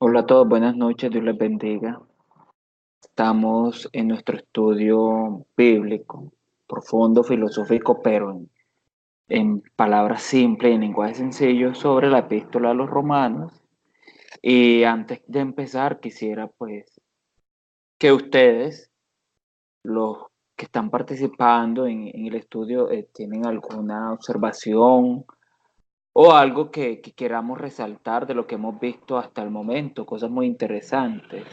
Hola a todos, buenas noches, Dios les bendiga. Estamos en nuestro estudio bíblico, profundo, filosófico, pero en palabras simples y en lenguaje sencillo sobre la epístola a los romanos. Y antes de empezar, quisiera pues que ustedes, los que están participando en el estudio, tienen alguna observación o algo que queramos resaltar de lo que hemos visto hasta el momento, cosas muy interesantes.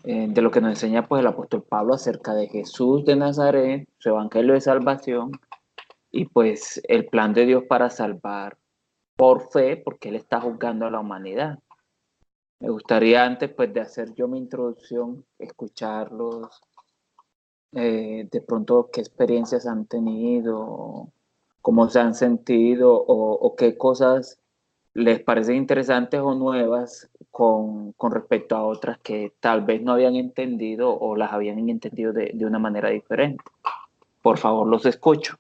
De lo que nos enseña pues el apóstol Pablo acerca de Jesús de Nazaret, su evangelio de salvación y pues el plan de Dios para salvar por fe, porque Él está juzgando a la humanidad. Me gustaría antes pues de hacer yo mi introducción, escucharlos, de pronto qué experiencias han tenido, cómo se han sentido o qué cosas les parecen interesantes o nuevas con respecto a otras que tal vez no habían entendido o las habían entendido de una manera diferente. Por favor, los escucho.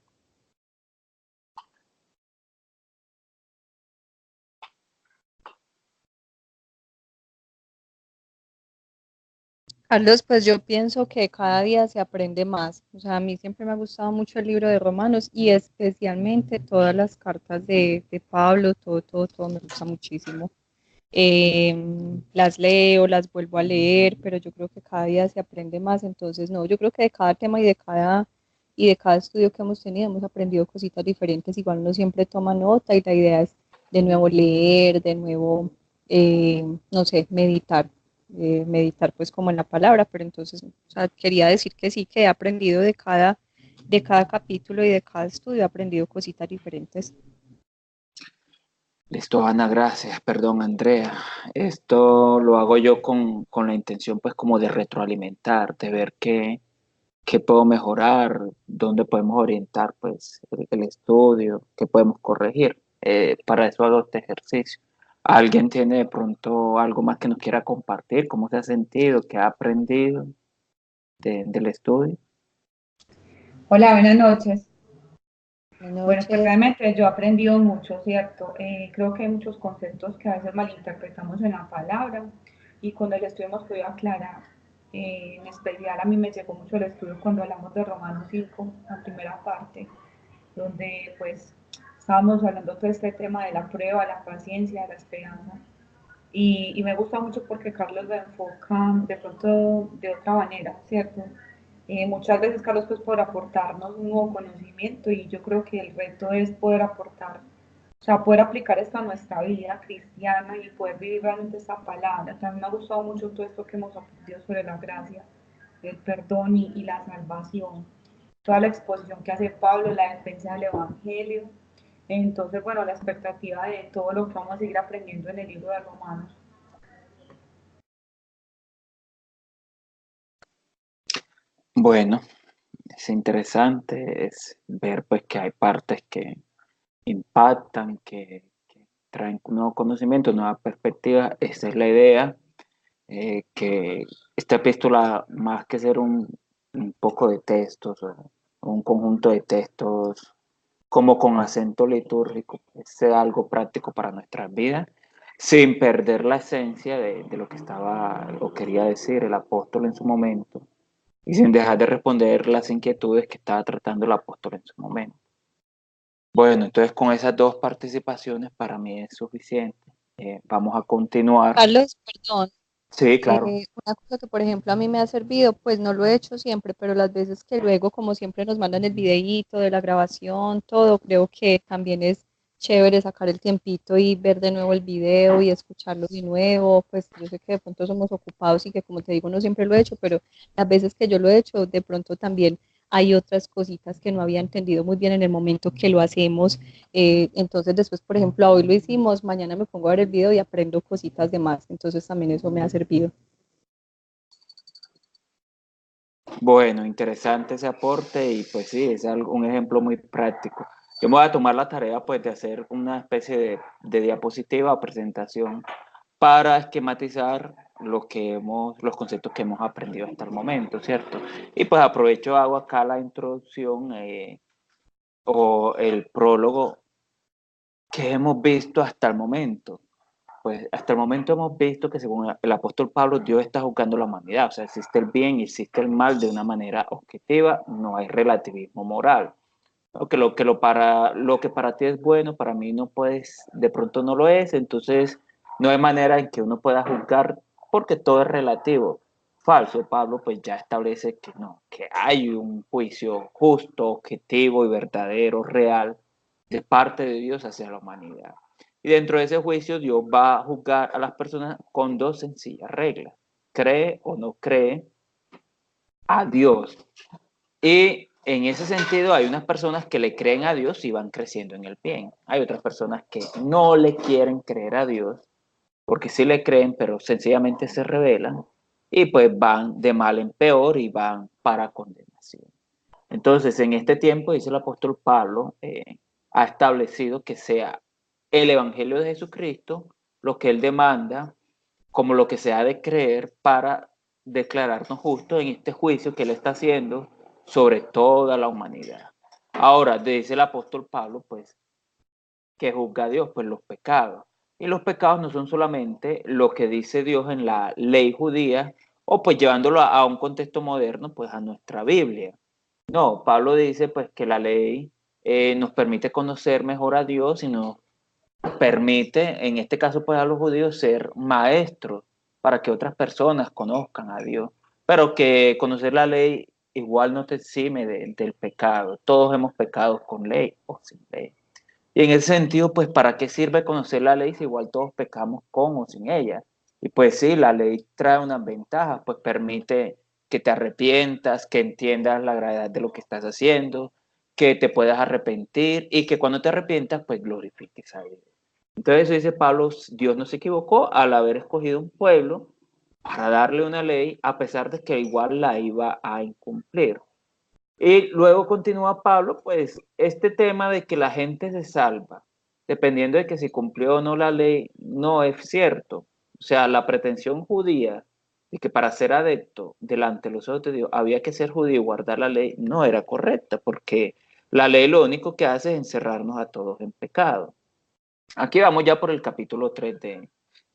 Carlos, pues yo pienso que cada día se aprende más. O sea, a mí siempre me ha gustado mucho el libro de Romanos y especialmente todas las cartas de Pablo, todo me gusta muchísimo. Las leo, las vuelvo a leer, pero yo creo que cada día se aprende más. Entonces, no, yo creo que de cada tema y de cada estudio que hemos tenido hemos aprendido cositas diferentes. Igual uno siempre toma nota y la idea es de nuevo leer, de nuevo, no sé, meditar pues como en la palabra, pero entonces, o sea, quería decir que sí, que he aprendido de cada capítulo y de cada estudio, he aprendido cositas diferentes. Listo, Ana, gracias. Perdón, Andrea. Esto lo hago yo con la intención pues como de retroalimentar, de ver qué puedo mejorar, dónde podemos orientar pues el estudio, qué podemos corregir. Para eso hago este ejercicio. ¿Alguien tiene de pronto algo más que nos quiera compartir? ¿Cómo se ha sentido? ¿Qué ha aprendido del estudio? Hola, buenas noches. Buenas Bueno, pues noches. realmente yo he aprendido mucho, ¿cierto? Creo que hay muchos conceptos que a veces malinterpretamos en la palabra y cuando el estudio hemos podido aclarar. En especial a mí me llegó mucho el estudio cuando hablamos de Romanos 5, la primera parte, donde pues estábamos hablando todo este tema de la prueba, la paciencia, la esperanza. Y me gusta mucho porque Carlos lo enfoca de pronto de otra manera, ¿cierto? Muchas veces Carlos pues por aportarnos un nuevo conocimiento y yo creo que el reto es poder aportar, o sea, poder aplicar esto a nuestra vida cristiana y poder vivir realmente esta palabra. También me ha gustado mucho todo esto que hemos aprendido sobre la gracia, el perdón y la salvación, toda la exposición que hace Pablo, la defensa del Evangelio. Entonces, bueno, la expectativa de todo lo que vamos a seguir aprendiendo en el libro de Romanos. Bueno, es interesante es ver pues que hay partes que impactan, que traen nuevos conocimientos, nuevas perspectivas. Esa es la idea, que esta epístola, más que ser un poco de textos o un conjunto de textos como con acento litúrgico, pues, sea algo práctico para nuestras vidas, sin perder la esencia de lo que estaba o quería decir el apóstol en su momento y sin dejar de responder las inquietudes que estaba tratando el apóstol en su momento. Bueno, entonces con esas dos participaciones para mí es suficiente. Vamos a continuar. Carlos, perdón. Sí, claro. Una cosa que, por ejemplo, a mí me ha servido, pues no lo he hecho siempre, pero las veces que luego, como siempre, nos mandan el videíto de la grabación, todo, creo que también es chévere sacar el tiempito y ver de nuevo el video y escucharlo de nuevo. Pues yo sé que de pronto somos ocupados y que, como te digo, no siempre lo he hecho, pero las veces que yo lo he hecho, de pronto también hay otras cositas que no había entendido muy bien en el momento que lo hacemos. Entonces después, por ejemplo, hoy lo hicimos, mañana me pongo a ver el video y aprendo cositas de más. Entonces también eso me ha servido. Bueno, interesante ese aporte y pues sí, es un ejemplo muy práctico. Yo me voy a tomar la tarea pues de hacer una especie de diapositiva o presentación para esquematizar los conceptos que hemos aprendido hasta el momento, ¿cierto? Y pues aprovecho, hago acá la introducción o el prólogo que hemos visto hasta el momento. pues hasta el momento hemos visto que según el apóstol Pablo, Dios está juzgando la humanidad. O sea, existe el bien y existe el mal de una manera objetiva, no hay relativismo moral. Lo que para ti es bueno, para mí no puedes, de pronto no lo es, entonces no hay manera en que uno pueda juzgar porque todo es relativo. Falso, Pablo pues ya establece que no, que hay un juicio justo, objetivo y verdadero, real, de parte de Dios hacia la humanidad. Y dentro de ese juicio Dios va a juzgar a las personas con dos sencillas reglas: cree o no cree a Dios. Y en ese sentido hay unas personas que le creen a Dios y van creciendo en el bien. Hay otras personas que no le quieren creer a Dios porque sí le creen, pero sencillamente se rebelan y pues van de mal en peor y van para condenación. Entonces, en este tiempo, dice el apóstol Pablo, ha establecido que sea el Evangelio de Jesucristo lo que él demanda como lo que se ha de creer para declararnos justos en este juicio que él está haciendo sobre toda la humanidad. Ahora, dice el apóstol Pablo, pues, que juzga a Dios, pues los pecados. Y los pecados no son solamente lo que dice Dios en la ley judía, o pues llevándolo a un contexto moderno, pues a nuestra Biblia. No, Pablo dice pues que la ley nos permite conocer mejor a Dios y nos permite, en este caso pues a los judíos, ser maestros para que otras personas conozcan a Dios, pero que conocer la ley igual no te exime del pecado. Todos hemos pecado con ley o sin ley. Y en ese sentido, pues, ¿para qué sirve conocer la ley si igual todos pecamos con o sin ella? Y pues sí, la ley trae unas ventajas, pues permite que te arrepientas, que entiendas la gravedad de lo que estás haciendo, que te puedas arrepentir y que cuando te arrepientas, pues glorifiques a Dios. Entonces eso dice Pablo, Dios no se equivocó al haber escogido un pueblo para darle una ley, a pesar de que igual la iba a incumplir. Y luego continúa Pablo, pues este tema de que la gente se salva, dependiendo de que si cumplió o no la ley, no es cierto. O sea, la pretensión judía de que para ser adepto delante de los ojos de Dios había que ser judío y guardar la ley, no era correcta, porque la ley lo único que hace es encerrarnos a todos en pecado. Aquí vamos ya por el capítulo 3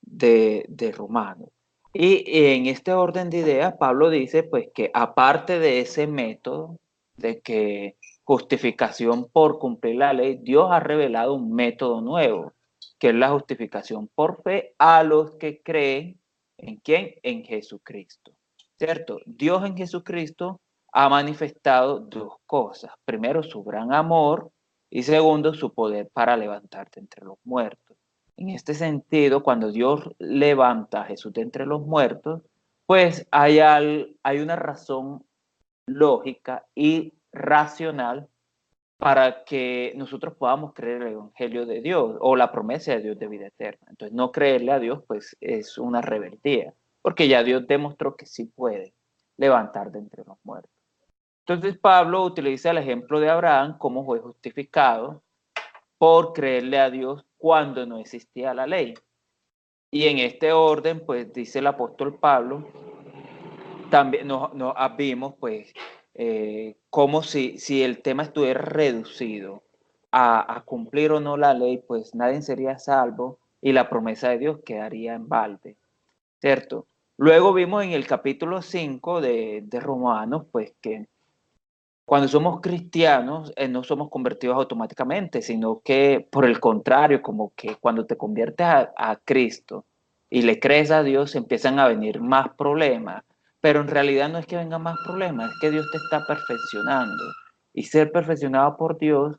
de Romanos. Y en este orden de ideas, Pablo dice pues que aparte de ese método de que justificación por cumplir la ley, Dios ha revelado un método nuevo, que es la justificación por fe a los que creen en quién, en Jesucristo. ¿Cierto? Dios en Jesucristo ha manifestado dos cosas. Primero, su gran amor y segundo, su poder para levantarte entre los muertos. En este sentido, cuando Dios levanta a Jesús de entre los muertos, pues hay una razón lógica y racional para que nosotros podamos creer el Evangelio de Dios o la promesa de Dios de vida eterna. Entonces, no creerle a Dios, pues es una rebeldía, porque ya Dios demostró que sí puede levantar de entre los muertos. Entonces, Pablo utiliza el ejemplo de Abraham, cómo fue justificado por creerle a Dios cuando no existía la ley. Y en este orden, pues dice el apóstol Pablo, también nos vimos, pues, como si el tema estuviera reducido a cumplir o no la ley, pues nadie sería salvo y la promesa de Dios quedaría en balde, ¿cierto? Luego vimos en el capítulo 5 de Romanos, pues que cuando somos cristianos, no somos convertidos automáticamente, sino que por el contrario, como que cuando te conviertes a Cristo y le crees a Dios, empiezan a venir más problemas. Pero en realidad no es que vengan más problemas, es que Dios te está perfeccionando. Y ser perfeccionado por Dios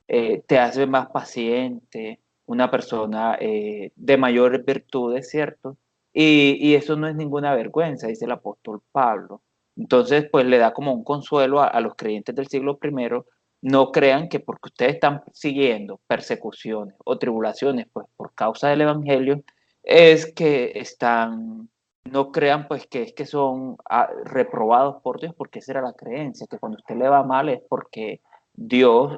te hace más paciente, una persona de mayores virtudes, ¿cierto? Y eso no es ninguna vergüenza, dice el apóstol Pablo. Entonces, pues le da como un consuelo a los creyentes del siglo primero. No crean que porque ustedes están siguiendo persecuciones o tribulaciones, pues por causa del evangelio, es que están, no crean pues que es que son reprobados por Dios, porque esa era la creencia, que cuando usted le va mal es porque Dios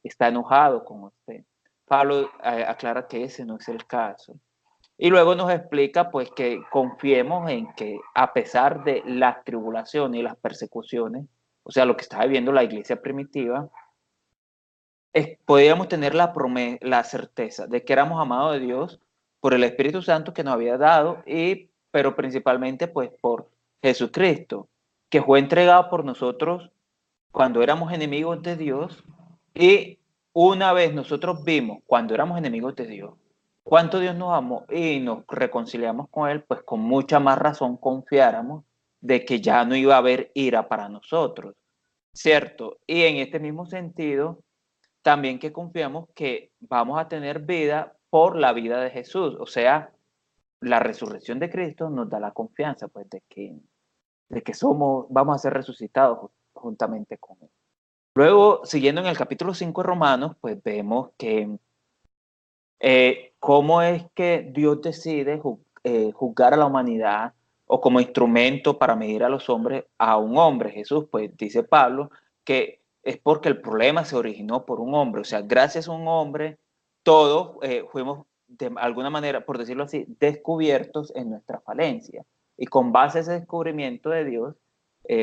está enojado con usted. Pablo aclara que ese no es el caso. Y luego nos explica pues que confiemos en que a pesar de las tribulaciones y las persecuciones, o sea, lo que estaba viviendo la iglesia primitiva, podíamos tener la certeza de que éramos amados de Dios por el Espíritu Santo que nos había dado, pero principalmente pues por Jesucristo, que fue entregado por nosotros cuando éramos enemigos de Dios, y una vez nosotros vimos cuando éramos enemigos de Dios cuánto Dios nos amó y nos reconciliamos con Él, pues con mucha más razón confiáramos de que ya no iba a haber ira para nosotros, ¿cierto? Y en este mismo sentido, también que confiamos que vamos a tener vida por la vida de Jesús, o sea, la resurrección de Cristo nos da la confianza, pues, de que vamos a ser resucitados juntamente con Él. Luego, siguiendo en el capítulo 5 de Romanos, pues vemos que cómo es que Dios decide juzgar a la humanidad o como instrumento para medir a los hombres a un hombre. Jesús, pues dice Pablo, que es porque el problema se originó por un hombre. O sea, gracias a un hombre, todos fuimos de alguna manera, por decirlo así, descubiertos en nuestra falencia. Y con base a ese descubrimiento de Dios,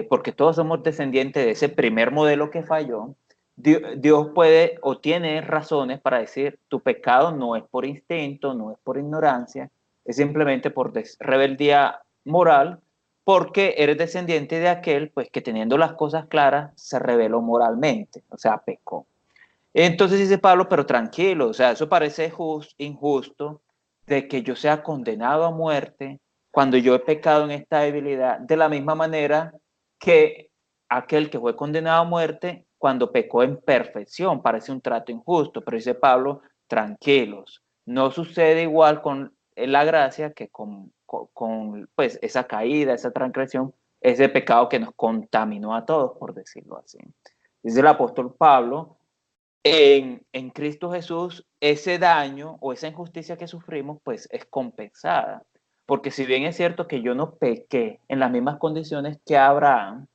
porque todos somos descendientes de ese primer modelo que falló, Dios puede o tiene razones para decir tu pecado no es por instinto, no es por ignorancia, es simplemente por rebeldía moral, porque eres descendiente de aquel pues que teniendo las cosas claras se rebeló moralmente, o sea, pecó. Entonces dice Pablo, pero tranquilo, o sea, eso parece injusto de que yo sea condenado a muerte cuando yo he pecado en esta debilidad, de la misma manera que aquel que fue condenado a muerte cuando pecó en perfección. Parece un trato injusto, pero dice Pablo, tranquilos, no sucede igual con la gracia que con pues, esa caída, esa transgresión, ese pecado que nos contaminó a todos, por decirlo así. Dice el apóstol Pablo, en Cristo Jesús, ese daño o esa injusticia que sufrimos, pues es compensada. Porque si bien es cierto que yo no pequé en las mismas condiciones que que Adán,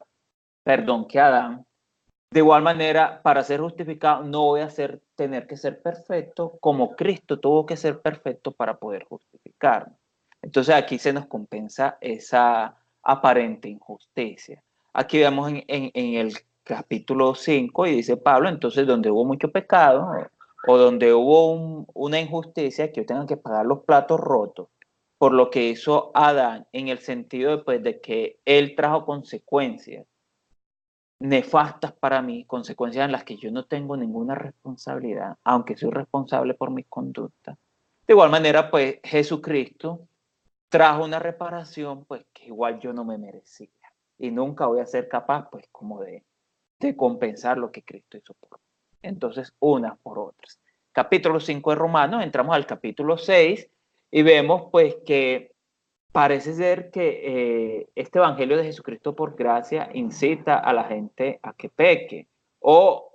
de igual manera, para ser justificado, no voy a tener que ser perfecto como Cristo tuvo que ser perfecto para poder justificarme. Entonces aquí se nos compensa esa aparente injusticia. Aquí vemos en el capítulo 5 y dice Pablo, entonces donde hubo mucho pecado o donde hubo una injusticia, que yo tenga que pagar los platos rotos por lo que hizo Adán, en el sentido de que él trajo consecuencias nefastas para mí, consecuencias en las que yo no tengo ninguna responsabilidad, aunque soy responsable por mis conductas. De igual manera, pues Jesucristo trajo una reparación, pues que igual yo no me merecía. Y nunca voy a ser capaz, pues, como de compensar lo que Cristo hizo por mí. Entonces, unas por otras. Capítulo 5 de Romanos, entramos al capítulo 6 y vemos, pues, que parece ser que este evangelio de Jesucristo por gracia incita a la gente a que peque o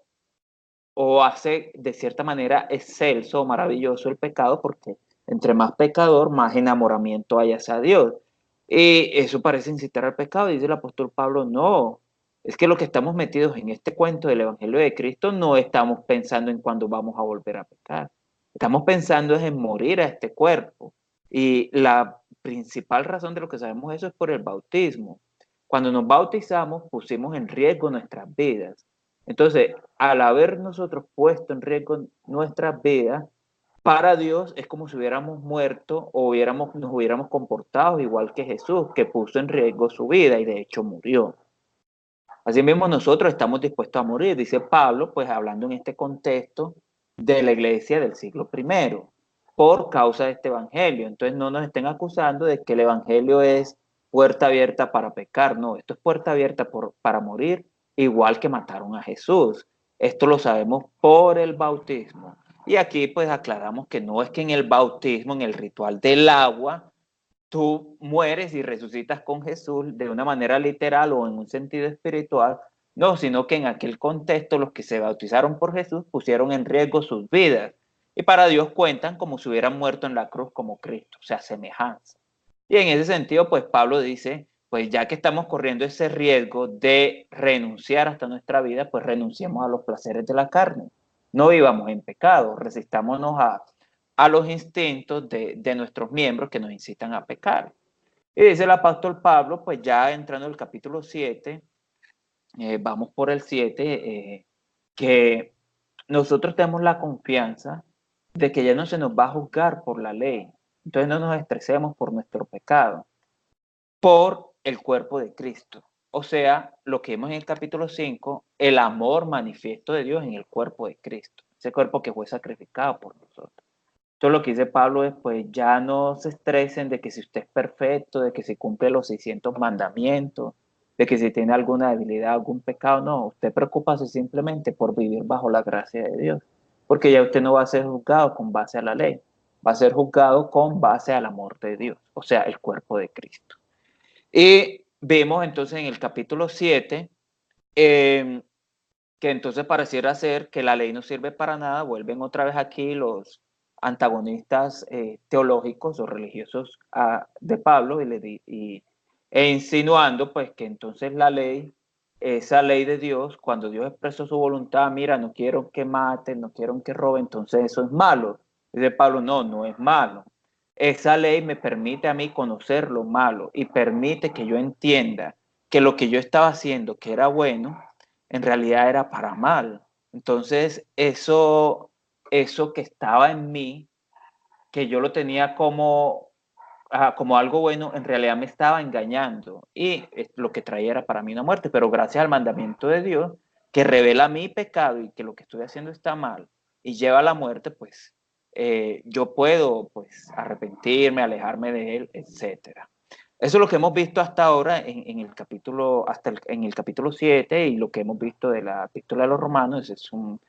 hace de cierta manera excelso, maravilloso el pecado, porque entre más pecador, más enamoramiento hay hacia Dios. Y eso parece incitar al pecado, dice el apóstol Pablo, no, es que lo que estamos metidos en este cuento del evangelio de Cristo no estamos pensando en cuándo vamos a volver a pecar, estamos pensando en morir a este cuerpo. Y la principal razón de lo que sabemos eso es por el bautismo. Cuando nos bautizamos pusimos en riesgo nuestras vidas. Entonces, al haber nosotros puesto en riesgo nuestras vidas, para Dios es como si hubiéramos muerto o nos hubiéramos comportado igual que Jesús, que puso en riesgo su vida y de hecho murió. Así mismo nosotros estamos dispuestos a morir, dice Pablo, pues hablando en este contexto de la iglesia del siglo I, por causa de este evangelio. Entonces no nos estén acusando de que el evangelio es puerta abierta para pecar, no, esto es puerta abierta para morir, igual que mataron a Jesús. Esto lo sabemos por el bautismo. Y aquí pues aclaramos que no es que en el bautismo, en el ritual del agua, tú mueres y resucitas con Jesús de una manera literal o en un sentido espiritual, no, sino que en aquel contexto los que se bautizaron por Jesús pusieron en riesgo sus vidas y para Dios cuentan como si hubieran muerto en la cruz como Cristo, o sea, semejanza. Y en ese sentido, pues Pablo dice, pues ya que estamos corriendo ese riesgo de renunciar hasta nuestra vida, pues renunciemos a los placeres de la carne. No vivamos en pecado, resistámonos a los instintos de nuestros miembros que nos incitan a pecar. Y dice el apóstol Pablo, pues ya entrando en el capítulo 7, vamos por el 7, que nosotros tenemos la confianza de que ya no se nos va a juzgar por la ley, Entonces no nos estresemos por nuestro pecado, por el cuerpo de Cristo. O sea, lo que vemos en el capítulo 5, el amor manifiesto de Dios en el cuerpo de Cristo, ese cuerpo que fue sacrificado por nosotros. Entonces lo que dice Pablo es, pues ya no se estresen de que si usted es perfecto, de que si cumple los 600 mandamientos, de que si tiene alguna debilidad, algún pecado, no, usted preocúpase simplemente por vivir bajo la gracia de Dios, porque ya usted no va a ser juzgado con base a la ley, va a ser juzgado con base al amor de Dios, o sea, el cuerpo de Cristo. Y vemos entonces en el capítulo 7 que entonces pareciera ser que la ley no sirve para nada, vuelven otra vez aquí los antagonistas teológicos o religiosos de Pablo e insinuando pues que entonces la ley, esa ley de Dios, cuando Dios expresó su voluntad, mira, no quiero que maten, no quiero que roben, entonces eso es malo. Dice Pablo, no, no es malo. Esa ley me permite a mí conocer lo malo y permite que yo entienda que lo que yo estaba haciendo, que era bueno, en realidad era para mal. Entonces, eso que estaba en mí, que yo lo tenía como algo bueno, en realidad me estaba engañando y lo que traía era para mí una muerte, pero gracias al mandamiento de Dios, que revela mi pecado y que lo que estoy haciendo está mal y lleva a la muerte, pues yo puedo pues arrepentirme, alejarme de él, etcétera. Eso es lo que hemos visto hasta ahora en el capítulo, en el capítulo 7 y lo que hemos visto de la epístola de los Romanos es un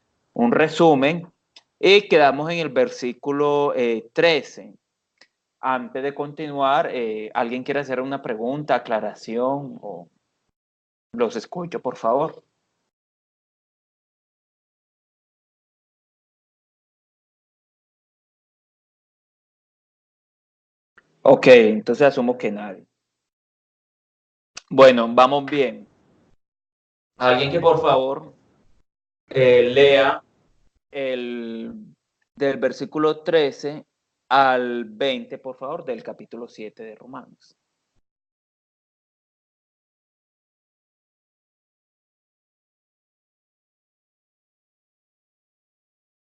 resumen y quedamos en el versículo 13. Antes de continuar, ¿alguien quiere hacer una pregunta, aclaración? O los escucho, por favor. Ok, entonces asumo que nadie. Bueno, vamos bien. Alguien que por favor lea del versículo 13 al 20, por favor, del capítulo 7 de Romanos.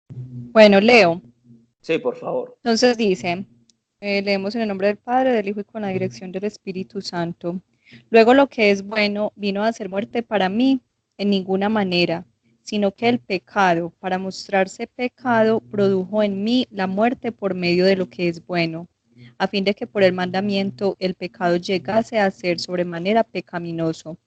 Bueno, leo. Sí, por favor. Entonces dice, leemos en el nombre del Padre, del Hijo y con la dirección del Espíritu Santo. Luego lo que es bueno vino a ser muerte para mí en ninguna manera, sino que el pecado, para mostrarse pecado, produjo en mí la muerte por medio de lo que es bueno, a fin de que por el mandamiento el pecado llegase a ser sobremanera pecaminoso.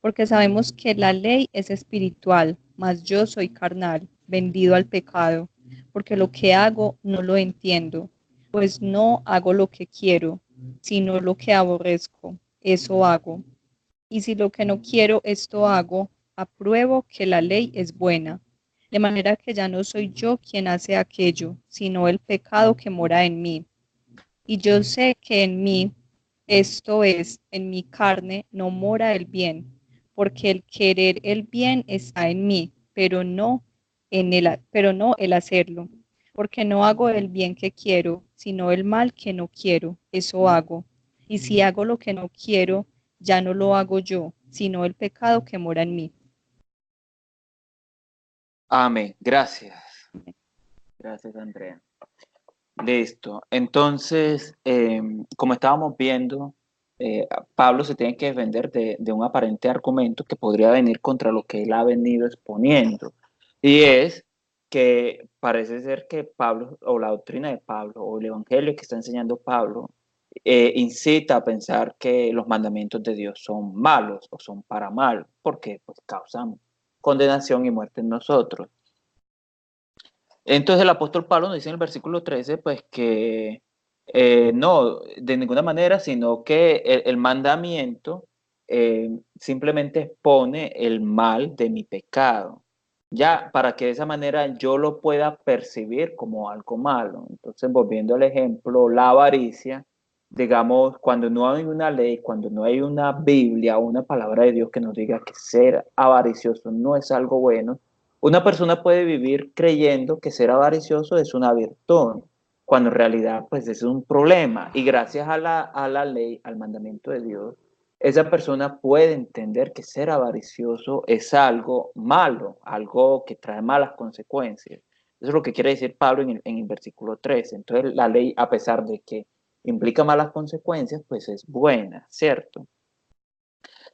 Porque sabemos que la ley es espiritual, mas yo soy carnal, vendido al pecado, porque lo que hago no lo entiendo, pues no hago lo que quiero, sino lo que aborrezco, eso hago. Y si lo que no quiero, esto hago, apruebo que la ley es buena, de manera que ya no soy yo quien hace aquello, sino el pecado que mora en mí. Y yo sé que en mí, esto es, en mi carne, no mora el bien, porque el querer el bien está en mí, pero no el hacerlo. Porque no hago el bien que quiero, sino el mal que no quiero, eso hago. Y si hago lo que no quiero, ya no lo hago yo, sino el pecado que mora en mí. Amén. Gracias. Gracias, Andrea. Listo. Entonces, como estábamos viendo, Pablo se tiene que defender de un aparente argumento que podría venir contra lo que él ha venido exponiendo. Y es que parece ser que Pablo, o la doctrina de Pablo, o el evangelio que está enseñando Pablo, incita a pensar que los mandamientos de Dios son malos o son para mal, porque pues causan condenación y muerte en nosotros. Entonces el apóstol Pablo nos dice en el versículo 13, pues que no, de ninguna manera, sino que el mandamiento simplemente expone el mal de mi pecado, ya para que de esa manera yo lo pueda percibir como algo malo. Entonces, volviendo al ejemplo, la avaricia, digamos, cuando no hay una ley, cuando no hay una Biblia o una palabra de Dios que nos diga que ser avaricioso no es algo bueno, una persona puede vivir creyendo que ser avaricioso es una virtud, cuando en realidad pues es un problema. Y gracias a la ley, al mandamiento de Dios, esa persona puede entender que ser avaricioso es algo malo, algo que trae malas consecuencias. Eso es lo que quiere decir Pablo en el versículo 13. Entonces la ley, a pesar de que implica malas consecuencias, pues es buena, ¿cierto?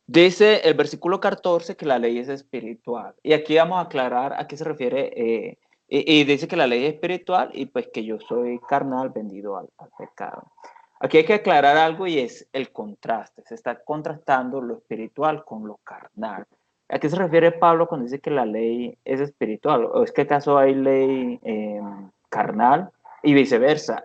Dice el versículo 14 que la ley es espiritual. Y aquí vamos a aclarar a qué se refiere. Y dice que la ley es espiritual y pues que yo soy carnal vendido al pecado. Aquí hay que aclarar algo y es el contraste. Se está contrastando lo espiritual con lo carnal. ¿A qué se refiere Pablo cuando dice que la ley es espiritual? ¿O es que acaso hay ley carnal y viceversa?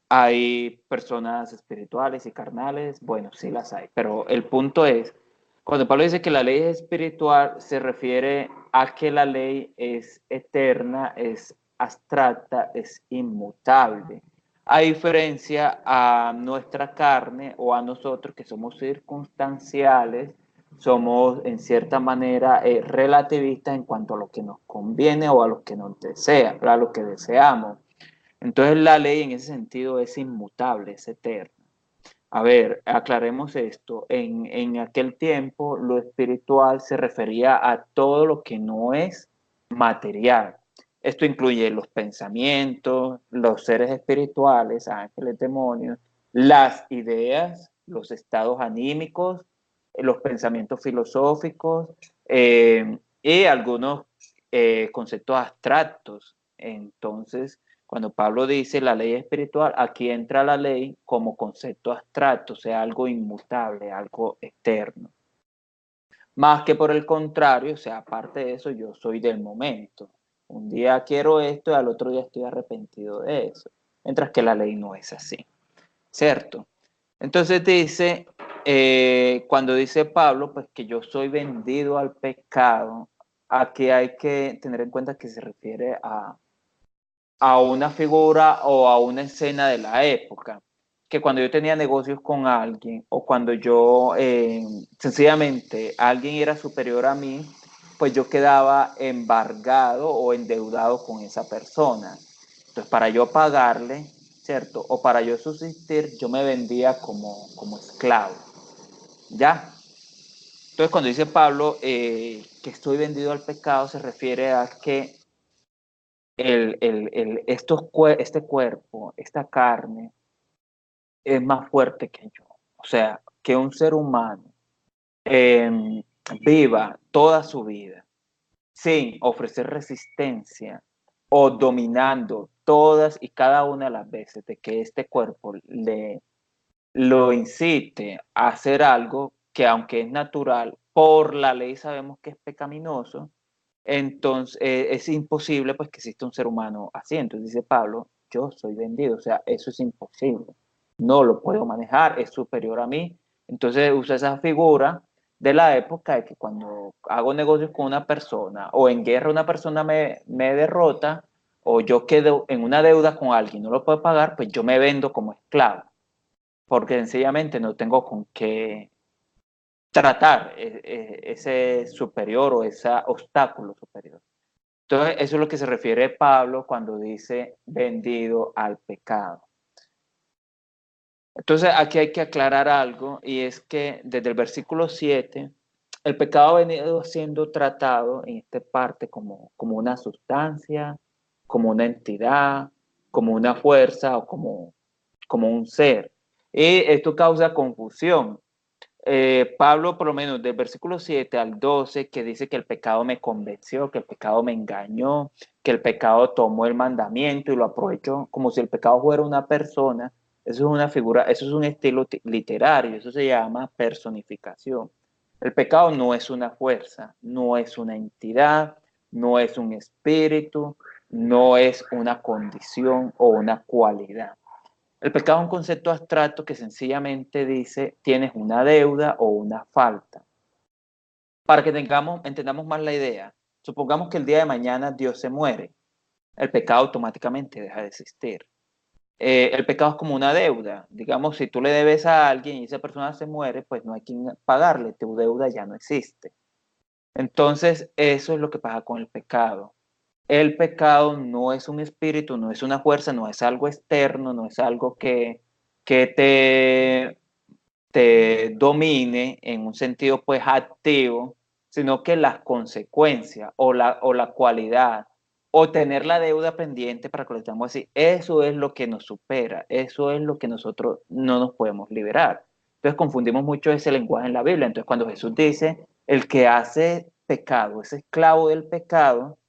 Hay personas espirituales y carnales, bueno, sí las hay, pero el punto es, cuando Pablo dice que la ley es espiritual, se refiere a que la ley es eterna, es abstracta, es inmutable. A diferencia a nuestra carne o a nosotros que somos circunstanciales, somos en cierta manera relativistas en cuanto a lo que nos conviene o a lo que nos desea, a lo que deseamos. Entonces la ley en ese sentido es inmutable, es eterna. A ver, aclaremos esto. En aquel tiempo lo espiritual se refería a todo lo que no es material. Esto incluye los pensamientos, los seres espirituales, ángeles, demonios, las ideas, los estados anímicos, los pensamientos filosóficos y algunos conceptos abstractos. Entonces, cuando Pablo dice la ley espiritual, aquí entra la ley como concepto abstracto, o sea, algo inmutable, algo eterno. Más que por el contrario, o sea, aparte de eso, yo soy del momento. Un día quiero esto y al otro día estoy arrepentido de eso. Mientras que la ley no es así, ¿cierto? Entonces dice, cuando dice Pablo, pues que yo soy vendido al pecado, aquí hay que tener en cuenta que se refiere a una figura o a una escena de la época, que cuando yo tenía negocios con alguien o cuando yo sencillamente alguien era superior a mí, pues yo quedaba embargado o endeudado con esa persona. Entonces para yo pagarle, ¿cierto? O para yo subsistir, yo me vendía como esclavo, ¿ya? Entonces cuando dice Pablo que estoy vendido al pecado, se refiere a que este cuerpo, esta carne, es más fuerte que yo. O sea, que un ser humano eh, viva toda su vida sin ofrecer resistencia o dominando todas y cada una de las veces de que este cuerpo lo incite a hacer algo que aunque es natural, por la ley sabemos que es pecaminoso, entonces es imposible pues que exista un ser humano así. Entonces dice Pablo, yo soy vendido, o sea, eso es imposible, no lo puedo manejar, es superior a mí. Entonces usa esa figura de la época de que cuando hago negocios con una persona o en guerra una persona me derrota o yo quedo en una deuda con alguien y no lo puedo pagar, pues yo me vendo como esclavo porque sencillamente no tengo con qué tratar ese superior o ese obstáculo superior. Entonces, eso es lo que se refiere Pablo cuando dice vendido al pecado. Entonces, aquí hay que aclarar algo y es que desde el versículo 7, el pecado ha venido siendo tratado en esta parte como una sustancia, como una entidad, como una fuerza o como un ser. Y esto causa confusión. Pablo, por lo menos del versículo 7 al 12, que dice que el pecado me convenció, que el pecado me engañó, que el pecado tomó el mandamiento y lo aprovechó, como si el pecado fuera una persona. Eso es una figura, eso es un estilo literario, eso se llama personificación. El pecado no es una fuerza, no es una entidad, no es un espíritu, no es una condición o una cualidad. El pecado es un concepto abstracto que sencillamente dice tienes una deuda o una falta. Para que entendamos más la idea, supongamos que el día de mañana Dios se muere, el pecado automáticamente deja de existir. El pecado es como una deuda. Digamos, si tú le debes a alguien y esa persona se muere, pues no hay quien pagarle, tu deuda ya no existe. Entonces, eso es lo que pasa con el pecado. El pecado no es un espíritu, no es una fuerza, no es algo externo, no es algo que te domine en un sentido pues activo, sino que las consecuencias o la cualidad o tener la deuda pendiente, para que lo digamos así, eso es lo que nos supera, eso es lo que nosotros no nos podemos liberar. Entonces confundimos mucho ese lenguaje en la Biblia. Entonces cuando Jesús dice, el que hace pecado es esclavo del pecado,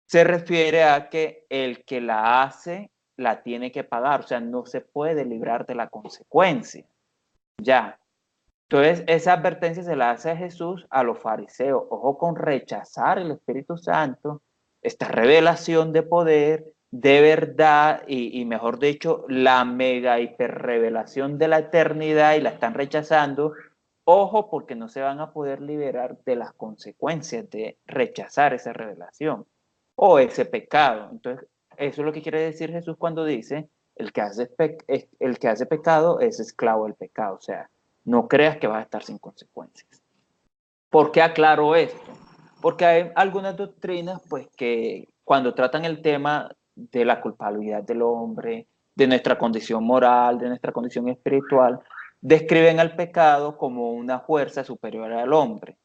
se refiere a que el que la hace la tiene que pagar, o sea, no se puede librar de la consecuencia. Ya. Entonces, esa advertencia se la hace a Jesús a los fariseos. Ojo con rechazar el Espíritu Santo, esta revelación de poder, de verdad, y mejor dicho, la mega hiperrevelación de la eternidad, y la están rechazando. Ojo, porque no se van a poder liberar de las consecuencias de rechazar esa revelación o ese pecado. Entonces, eso es lo que quiere decir Jesús cuando dice, el que hace pecado es esclavo del pecado. O sea, no creas que vas a estar sin consecuencias. ¿Por qué aclaro esto? Porque hay algunas doctrinas, pues, que cuando tratan el tema de la culpabilidad del hombre, de nuestra condición moral, de nuestra condición espiritual, describen al pecado como una fuerza superior al hombre.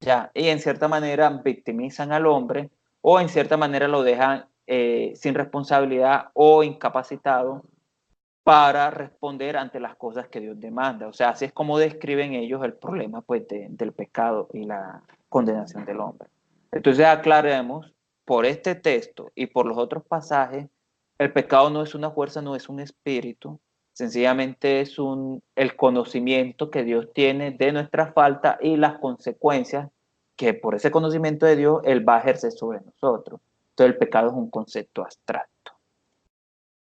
Ya, y en cierta manera victimizan al hombre o en cierta manera lo dejan sin responsabilidad o incapacitado para responder ante las cosas que Dios demanda. O sea, así es como describen ellos el problema, pues, del pecado y la condenación del hombre. Entonces aclaremos, por este texto y por los otros pasajes, el pecado no es una fuerza, no es un espíritu, sencillamente es el conocimiento que Dios tiene de nuestra falta y las consecuencias que por ese conocimiento de Dios Él va a ejercer sobre nosotros. Entonces el pecado es un concepto abstracto.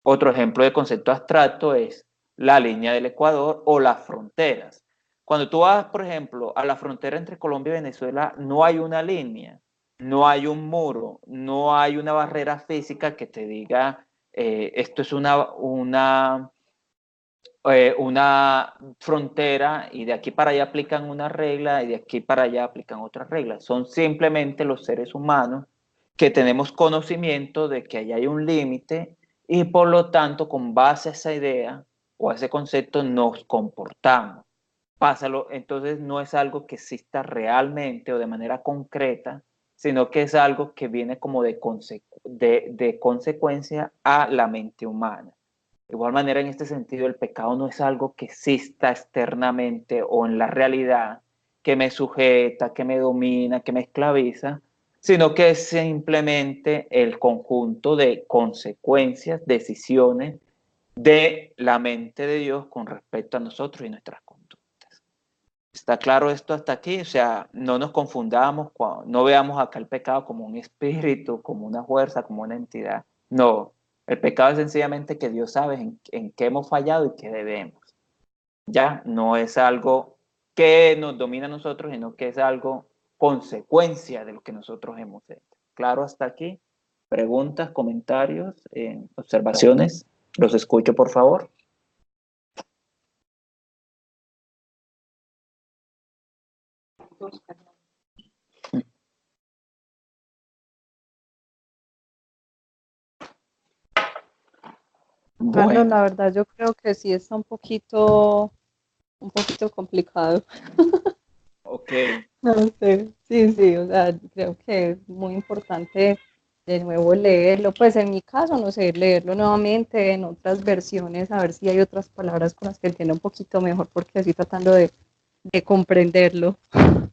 Otro ejemplo de concepto abstracto es la línea del Ecuador o las fronteras. Cuando tú vas, por ejemplo, a la frontera entre Colombia y Venezuela, no hay una línea, no hay un muro, no hay una barrera física que te diga esto es una frontera y de aquí para allá aplican una regla y de aquí para allá aplican otra regla. Son simplemente los seres humanos que tenemos conocimiento de que allá hay un límite y por lo tanto con base a esa idea o a ese concepto nos comportamos. Pásalo, entonces no es algo que exista realmente o de manera concreta, sino que es algo que viene como de consecuencia a la mente humana. De igual manera, en este sentido, el pecado no es algo que exista externamente o en la realidad, que me sujeta, que me domina, que me esclaviza, sino que es simplemente el conjunto de consecuencias, decisiones de la mente de Dios con respecto a nosotros y nuestras conductas. ¿Está claro esto hasta aquí? O sea, no nos confundamos, no veamos acá el pecado como un espíritu, como una fuerza, como una entidad. No, el pecado es sencillamente que Dios sabe en qué hemos fallado y qué debemos. Ya, no es algo que nos domina a nosotros, sino que es algo consecuencia de lo que nosotros hemos hecho. ¿Claro hasta aquí? ¿Preguntas, comentarios, observaciones? Los escucho, por favor. Carlos, Bueno, la verdad yo creo que sí está un poquito complicado. ok. No sé, sí, sí, o sea, creo que es muy importante de nuevo leerlo, pues en mi caso, no sé, leerlo nuevamente en otras versiones, a ver si hay otras palabras con las que entienda un poquito mejor, porque estoy tratando de comprenderlo, pero sí,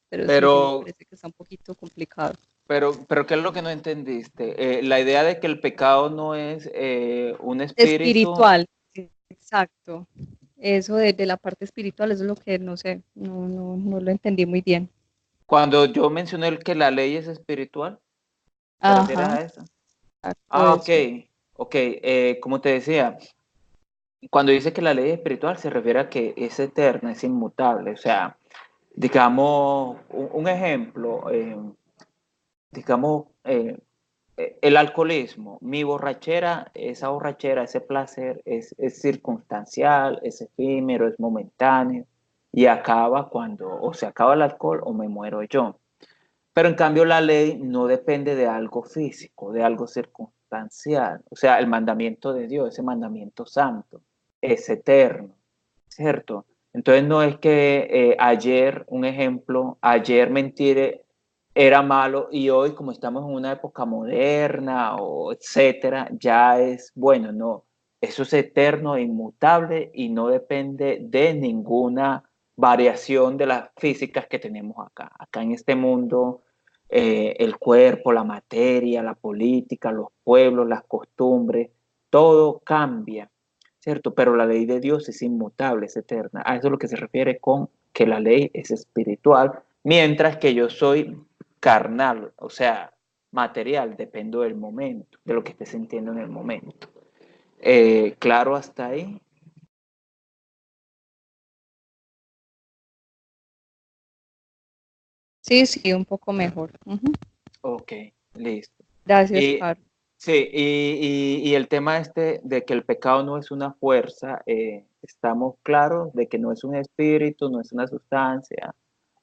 sí me Pero, parece que está un poquito complicado. pero, ¿qué es lo que no entendiste? La idea de que el pecado no es un espíritu. Espiritual, exacto. Eso de la parte espiritual, eso es lo que no sé, no lo entendí muy bien. Cuando yo mencioné que la ley es espiritual, ¿te refieres Ajá, a eso? exacto, Ah, ok, eso. ok. Como te decía, cuando dice que la ley es espiritual se refiere a que es eterna, es inmutable. O sea, digamos, un ejemplo, digamos, el alcoholismo, mi borrachera, esa borrachera, ese placer es circunstancial, es efímero, es momentáneo y acaba cuando o se acaba el alcohol o me muero yo. Pero en cambio la ley no depende de algo físico, de algo circunstancial. O sea, el mandamiento de Dios, ese mandamiento santo, es eterno, ¿cierto? Entonces no es que ayer, un ejemplo, ayer mentir era malo y hoy como estamos en una época moderna o etcétera, ya es bueno, no. Eso es eterno e inmutable y no depende de ninguna variación de las físicas que tenemos acá. Acá en este mundo, el cuerpo, la materia, la política, los pueblos, las costumbres, todo cambia, ¿cierto? Pero la ley de Dios es inmutable, es eterna. A eso es lo que se refiere con que la ley es espiritual, mientras que yo soy carnal, o sea, material, dependo del momento, de lo que esté sintiendo en el momento. ¿Claro hasta ahí? Sí, sí, un poco mejor. Ujú. Ok, listo. Gracias, Y Caro. sí, y el tema este de que el pecado no es una fuerza, estamos claros de que no es un espíritu, no es una sustancia,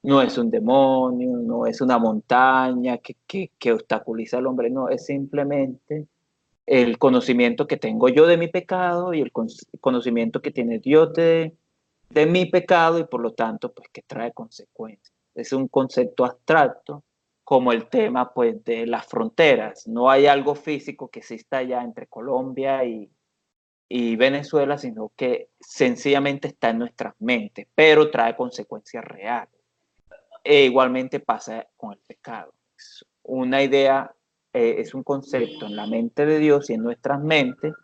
no es un demonio, no es una montaña que obstaculiza al hombre, no, es simplemente el conocimiento que tengo yo de mi pecado y el conocimiento que tiene Dios de mi pecado y por lo tanto, pues que trae consecuencias. Es un concepto abstracto como el tema, pues, de las fronteras. No hay algo físico que exista ya entre Colombia y Venezuela, sino que sencillamente está en nuestras mentes, pero trae consecuencias reales. E igualmente pasa con el pecado. Es una idea, es un concepto en la mente de Dios y en nuestras mentes,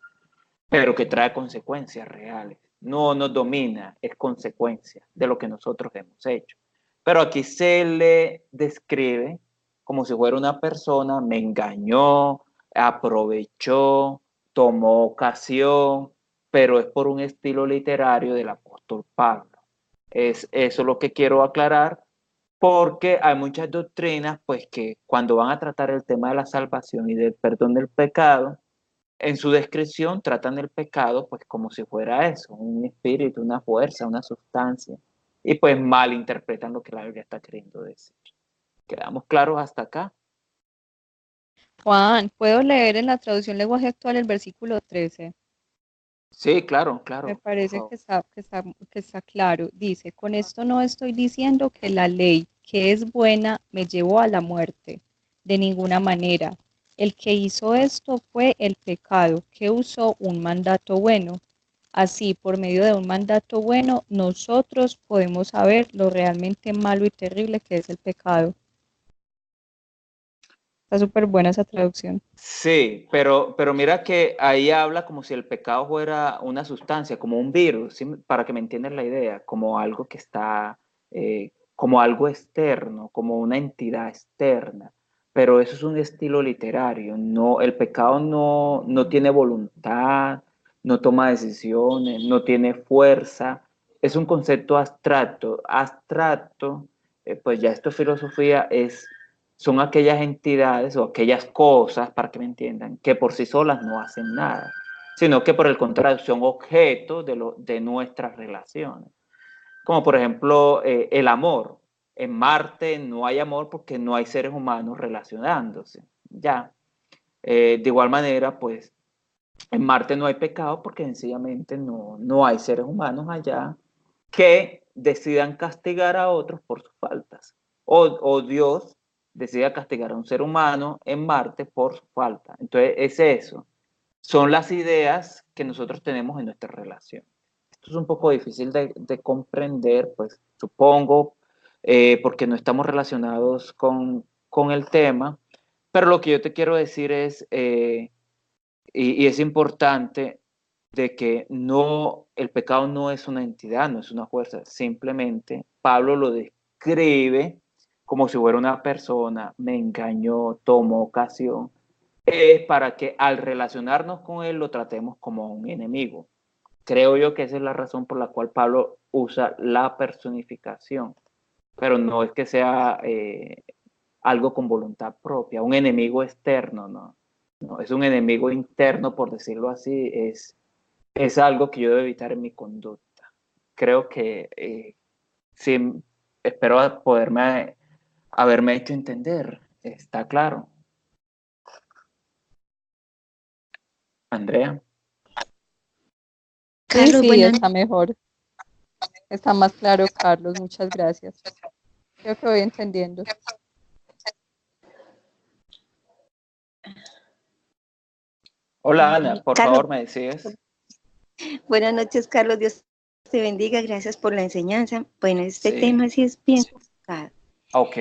pero que trae consecuencias reales. No nos domina, es consecuencia de lo que nosotros hemos hecho. Pero aquí se le describe como si fuera una persona, me engañó, aprovechó, tomó ocasión, pero es por un estilo literario del apóstol Pablo. Es eso lo que quiero aclarar, porque hay muchas doctrinas, pues que cuando van a tratar el tema de la salvación y del perdón del pecado, en su descripción tratan el pecado pues como si fuera eso, un espíritu, una fuerza, una sustancia, y pues malinterpretan lo que la Biblia está queriendo decir. ¿Quedamos claros hasta acá? Juan, ¿puedo leer en la traducción lenguaje actual el versículo 13? Sí, claro, Me claro, por parece favor. que está claro. Dice, con esto no estoy diciendo que la ley, que es buena, me llevó a la muerte. De ninguna manera. El que hizo esto fue el pecado, que usó un mandato bueno. Así, por medio de un mandato bueno, nosotros podemos saber lo realmente malo y terrible que es el pecado. Está súper buena esa traducción. Sí, pero mira que ahí habla como si el pecado fuera una sustancia, como un virus, ¿sí? Para que me entiendas la idea, como algo que está, como algo externo, como una entidad externa. Pero eso es un estilo literario, no, el pecado no tiene voluntad, no toma decisiones, no tiene fuerza, es un concepto abstracto. Abstracto, pues ya esto es filosofía, son aquellas entidades o aquellas cosas, para que me entiendan, que por sí solas no hacen nada, sino que por el contrario son objeto de nuestras relaciones. Como por ejemplo el amor. En Marte no hay amor porque no hay seres humanos relacionándose. Ya. De igual manera, pues en Marte no hay pecado porque sencillamente no hay seres humanos allá que decidan castigar a otros por sus faltas. O Dios decida castigar a un ser humano en Marte por su falta. Entonces es eso. Son las ideas que nosotros tenemos en nuestra relación. Esto es un poco difícil de comprender, pues supongo, porque no estamos relacionados con el tema, pero lo que yo te quiero decir es, y es importante de que no, el pecado no es una entidad, no es una fuerza, simplemente Pablo lo describe como si fuera una persona, me engañó, tomó ocasión, es para que al relacionarnos con él lo tratemos como un enemigo. Creo yo que esa es la razón por la cual Pablo usa la personificación, pero no es que sea algo con voluntad propia, un enemigo externo, ¿no? No, es un enemigo interno, por decirlo así, es algo que yo debo evitar en mi conducta. Creo que sí, espero poderme haberme hecho entender, está claro. Andrea. Sí, Carlos, sí, buenas, está mejor. Está más claro, Carlos, muchas gracias. Creo que voy entendiendo. Hola Ana, por Carlos, favor, me decías. buenas noches, Carlos. Dios te bendiga. Gracias por la enseñanza. Bueno, este Sí. tema sí es bien complicado. Ok.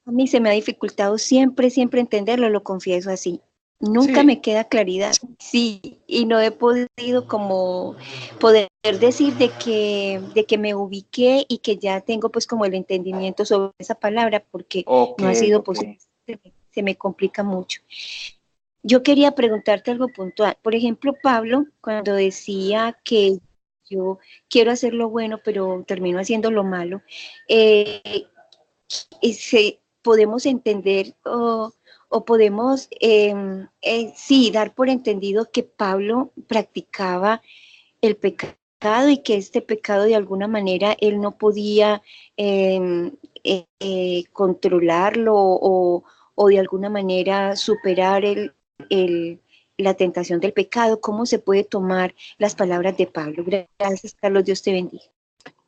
A mí se me ha dificultado siempre entenderlo, lo confieso así. Nunca Sí. me queda claridad. Sí, y no he podido como poder decir de que me ubiqué y que ya tengo pues como el entendimiento sobre esa palabra, porque Ok, no ha sido ok. posible. Se me complica mucho. Yo quería preguntarte algo puntual. Por ejemplo, Pablo, cuando decía que yo quiero hacer lo bueno, pero termino haciendo lo malo, podemos entender o podemos, sí, dar por entendido que Pablo practicaba el pecado y que este pecado de alguna manera él no podía controlarlo o de alguna manera superar la tentación del pecado. ¿Cómo se puede tomar las palabras de Pablo? Gracias, Carlos. Dios te bendiga.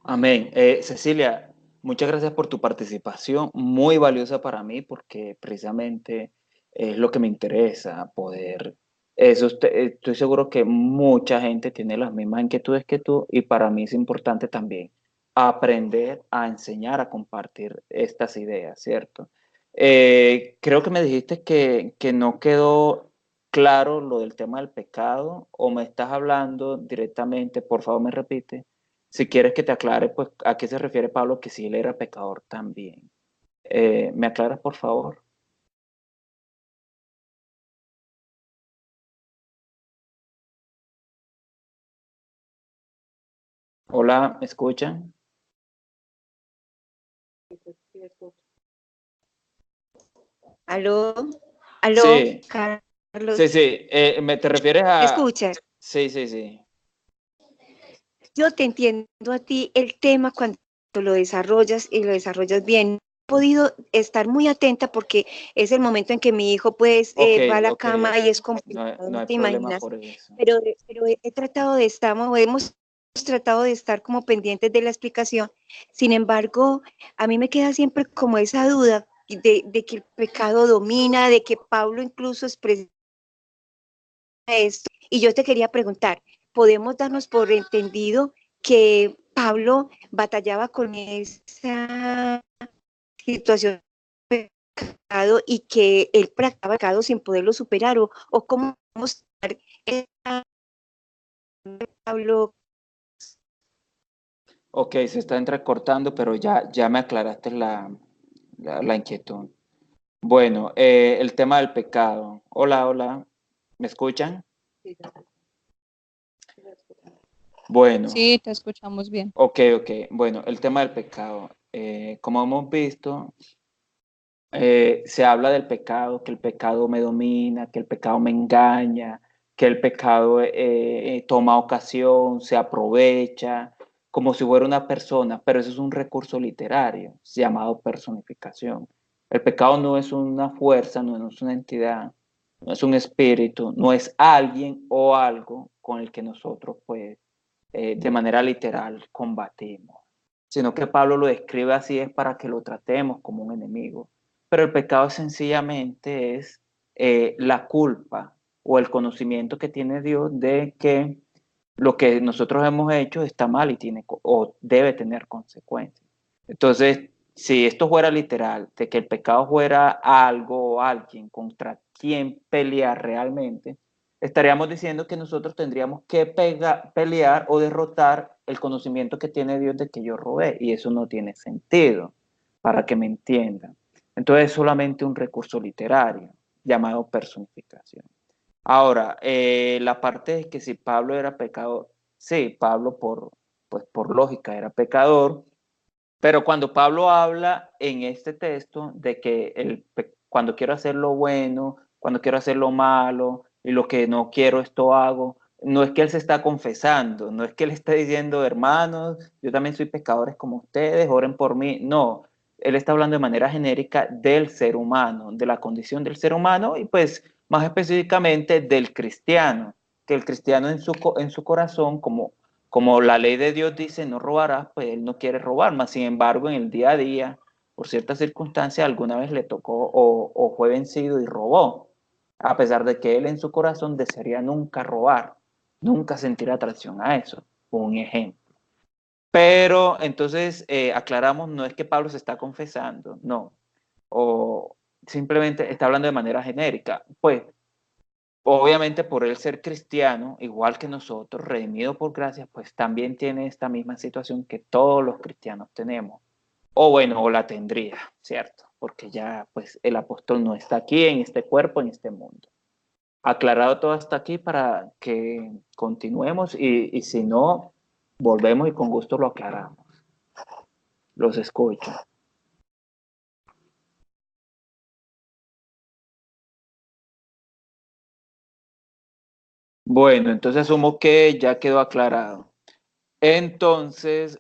Amén. Cecilia, muchas gracias por tu participación, muy valiosa para mí porque precisamente es lo que me interesa, poder. Estoy seguro que mucha gente tiene las mismas inquietudes que tú y para mí es importante también aprender a enseñar, a compartir estas ideas, ¿cierto? Creo que me dijiste que no quedó claro lo del tema del pecado o me estás hablando directamente, por favor me repite. Si quieres que te aclare, pues, ¿a qué se refiere Pablo que si él era pecador también? ¿Me aclaras, por favor? Hola, ¿me escuchan? Aló, aló, Sí, Carlos, sí, sí. ¿Te refieres ¿me a...? escuchas? Sí, sí, sí. Yo te entiendo a ti el tema cuando lo desarrollas y lo desarrollas bien. He podido estar muy atenta porque es el momento en que mi hijo pues Ok, va a la ok. cama y es No complicado, no hay te problema imaginas. por eso. Pero he tratado de estar, hemos tratado de estar como pendientes de la explicación. Sin embargo, a mí me queda siempre como esa duda de que el pecado domina, de que Pablo incluso expresa esto. Y yo te quería preguntar, ¿podemos darnos por entendido que Pablo batallaba con esa situación de pecado y que él practicaba pecado sin poderlo superar? ¿O cómo podemos Pablo? Ok, se está entrecortando, pero ya me aclaraste la inquietud. Bueno, el tema del pecado. Hola, hola. ¿Me escuchan? Bueno. Sí, te escuchamos bien. Ok, ok. Bueno, el tema del pecado. Como hemos visto, se habla del pecado, que el pecado me domina, que el pecado me engaña, que el pecado toma ocasión, se aprovecha, como si fuera una persona, pero eso es un recurso literario llamado personificación. El pecado no es una fuerza, no es una entidad, no es un espíritu, no es alguien o algo con el que nosotros, pues, de manera literal combatimos, sino que Pablo lo describe así es para que lo tratemos como un enemigo. Pero el pecado sencillamente es la culpa o el conocimiento que tiene Dios de que lo que nosotros hemos hecho está mal y tiene o debe tener consecuencias. Entonces, si esto fuera literal, de que el pecado fuera algo o alguien contra quien pelear realmente, estaríamos diciendo que nosotros tendríamos que pelear o derrotar el conocimiento que tiene Dios de que yo robé, y eso no tiene sentido, para que me entiendan. Entonces es solamente un recurso literario llamado personificación. Ahora, la parte de que si Pablo era pecador, sí, Pablo pues por lógica era pecador, pero cuando Pablo habla en este texto de que cuando quiero hacer lo bueno, cuando quiero hacer lo malo y lo que no quiero esto hago, no es que él se está confesando, no es que él está diciendo, hermanos, yo también soy pecadores como ustedes, oren por mí. No, él está hablando de manera genérica del ser humano, de la condición del ser humano y pues más específicamente del cristiano, que el cristiano en su corazón, como como la ley de Dios dice no robarás, pues él no quiere robar, más sin embargo en el día a día, por ciertas circunstancias, alguna vez le tocó o fue vencido y robó, a pesar de que él en su corazón desearía nunca robar, nunca sentir atracción a eso, un ejemplo. Pero entonces aclaramos, no es que Pablo se está confesando, no, o simplemente está hablando de manera genérica, pues obviamente por él ser cristiano, igual que nosotros, redimido por gracia, pues también tiene esta misma situación que todos los cristianos tenemos. O bueno, o la tendría, ¿cierto? Porque ya pues el apóstol no está aquí en este cuerpo, en este mundo. Aclarado todo hasta aquí para que continuemos y si no, volvemos y con gusto lo aclaramos. Los escucho. Bueno, entonces asumo que ya quedó aclarado. Entonces,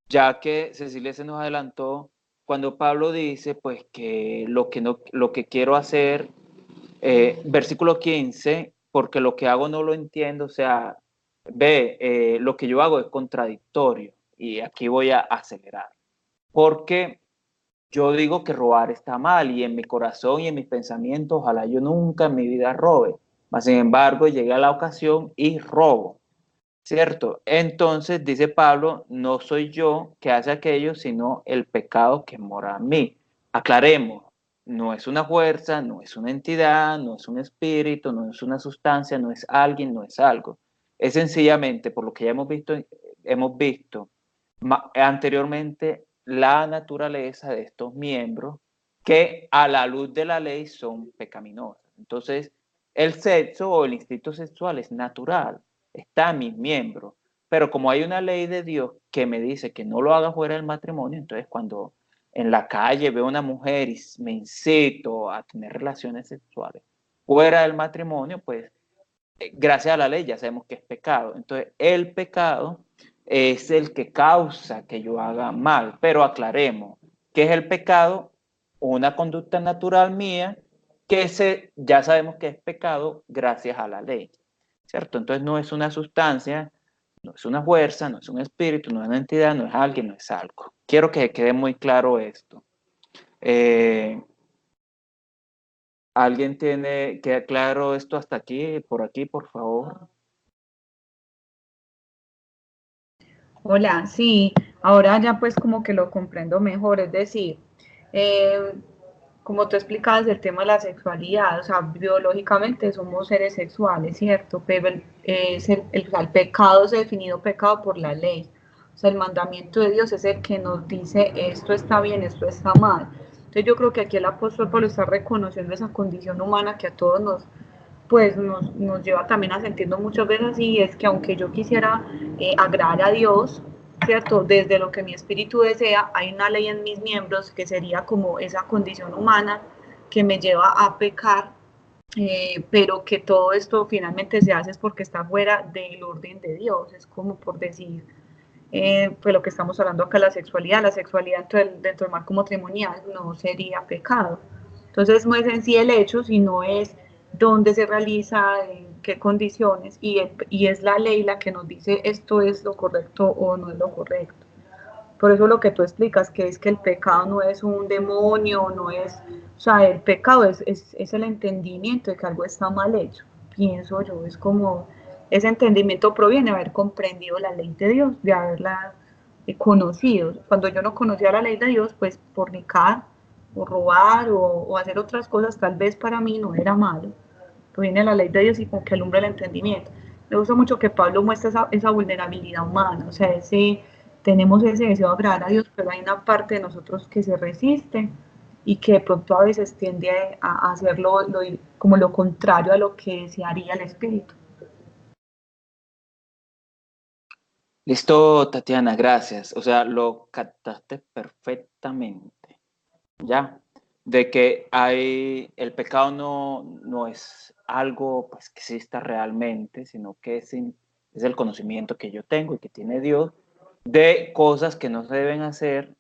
ya que Cecilia se nos adelantó, cuando Pablo dice, pues que lo que quiero hacer, versículo 15, porque lo que hago no lo entiendo, o sea, lo que yo hago es contradictorio, y aquí voy a acelerar, porque yo digo que robar está mal, y en mi corazón y en mis pensamientos, ojalá yo nunca en mi vida robe, mas sin embargo llega la ocasión y robo. ¿Cierto? Entonces dice Pablo, no soy yo que hace aquello, sino el pecado que mora en mí. Aclaremos, no es una fuerza, no es una entidad, no es un espíritu, no es una sustancia, no es alguien, no es algo. Es sencillamente, por lo que ya hemos visto anteriormente, la naturaleza de estos miembros que a la luz de la ley son pecaminosas. Entonces, el sexo o el instinto sexual es natural, está en mis miembros, pero como hay una ley de Dios que me dice que no lo haga fuera del matrimonio, entonces cuando en la calle veo a una mujer y me incito a tener relaciones sexuales fuera del matrimonio, pues gracias a la ley ya sabemos que es pecado. Entonces el pecado es el que causa que yo haga mal, pero aclaremos, ¿qué es el pecado? Una conducta natural mía ya sabemos que es pecado gracias a la ley, ¿cierto? Entonces no es una sustancia, no es una fuerza, no es un espíritu, no es una entidad, no es alguien, no es algo. Quiero que quede muy claro esto. ¿Alguien tiene que claro esto hasta aquí, por favor? Hola, sí, ahora ya pues como que lo comprendo mejor, es decir, eh, como tú explicabas el tema de la sexualidad, o sea, biológicamente somos seres sexuales, ¿cierto? Pero el pecado se ha definido pecado por la ley, o sea, el mandamiento de Dios es el que nos dice esto está bien, esto está mal. Entonces yo creo que aquí el apóstol Pablo está reconociendo esa condición humana que a todos nos lleva también a sentirnos muchas veces así, es que aunque yo quisiera agradar a Dios, ¿cierto? Desde lo que mi espíritu desea, hay una ley en mis miembros que sería como esa condición humana que me lleva a pecar, pero que todo esto finalmente se hace es porque está fuera del orden de Dios, es como por decir, pues lo que estamos hablando acá, la sexualidad dentro del marco matrimonial no sería pecado. Entonces no es en sí el hecho, sino es dónde se realiza, en qué condiciones, y es la ley la que nos dice esto es lo correcto o no es lo correcto. Por eso lo que tú explicas, que es que el pecado no es un demonio, no es, o sea, el pecado es el entendimiento de que algo está mal hecho, pienso yo, es como, ese entendimiento proviene de haber comprendido la ley de Dios, de haberla conocido. Cuando yo no conocía la ley de Dios, pues fornicar o robar o hacer otras cosas, tal vez para mí no era malo, proviene la ley de Dios y como que alumbra el entendimiento. Me gusta mucho que Pablo muestra esa vulnerabilidad humana, o sea, tenemos ese deseo de agradar a Dios, pero hay una parte de nosotros que se resiste y que de pronto a veces tiende a hacerlo como lo contrario a lo que desearía el espíritu. Listo, Tatiana, gracias. O sea, lo captaste perfectamente. ¿Ya? De que el pecado no es algo pues, que exista realmente, sino que es el conocimiento que yo tengo y que tiene Dios de cosas que no se deben hacer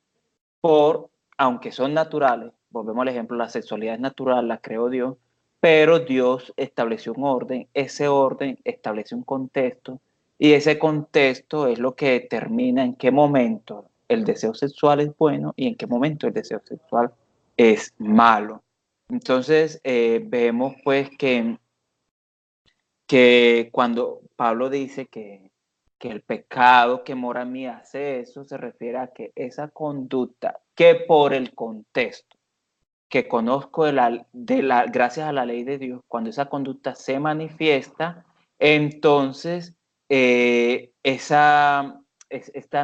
aunque son naturales, volvemos al ejemplo, la sexualidad es natural, la creó Dios, pero Dios estableció un orden, ese orden establece un contexto, y ese contexto es lo que determina en qué momento el deseo sexual es bueno y en qué momento el deseo sexual es malo. Entonces, vemos pues que cuando Pablo dice que el pecado que mora en mí hace eso, se refiere a que esa conducta que por el contexto que conozco gracias a la ley de Dios, cuando esa conducta se manifiesta, entonces esta